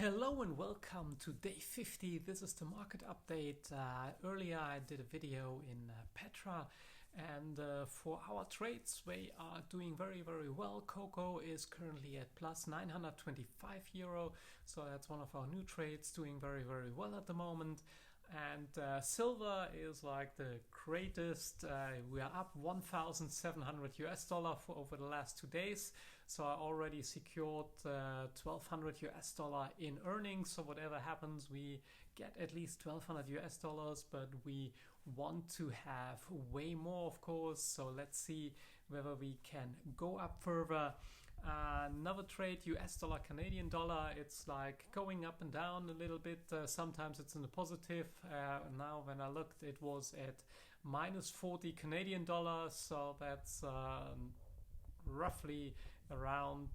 Hello and welcome to day 50. This is the market update. Earlier I did a video in Petra, and for our trades we are doing very well. Cocoa is currently at plus 925 euro, so that's one of our new trades, doing very well at the moment. And silver is like the greatest. We are up 1,700 US dollar for over the last 2 days. So I already secured 1,200 US dollar in earnings. So whatever happens, we get at least 1,200 US dollars, but we want to have way more, of course. So let's see whether we can go up further. Another trade, US dollar, Canadian dollar, it's like going up and down a little bit. Sometimes it's in the positive. Now when I looked, it was at minus 40 Canadian dollars, so that's roughly around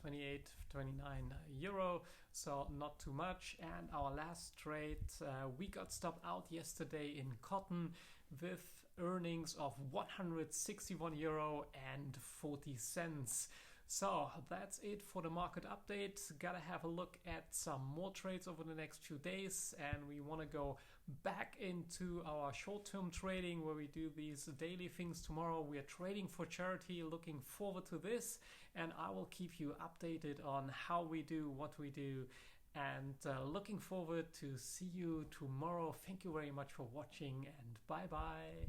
28, 29 euro, so not too much. And our last trade, we got stopped out yesterday in cotton with earnings of 161 euro and 40 cents. So that's it for the market update. Gotta have a look at some more trades over the next few days, and we want to go back into our short-term trading where we do these daily things tomorrow. We are trading for charity, looking forward to this, and I will keep you updated on how we do, what we do, and looking forward to see you tomorrow. Thank you very much for watching, and bye bye.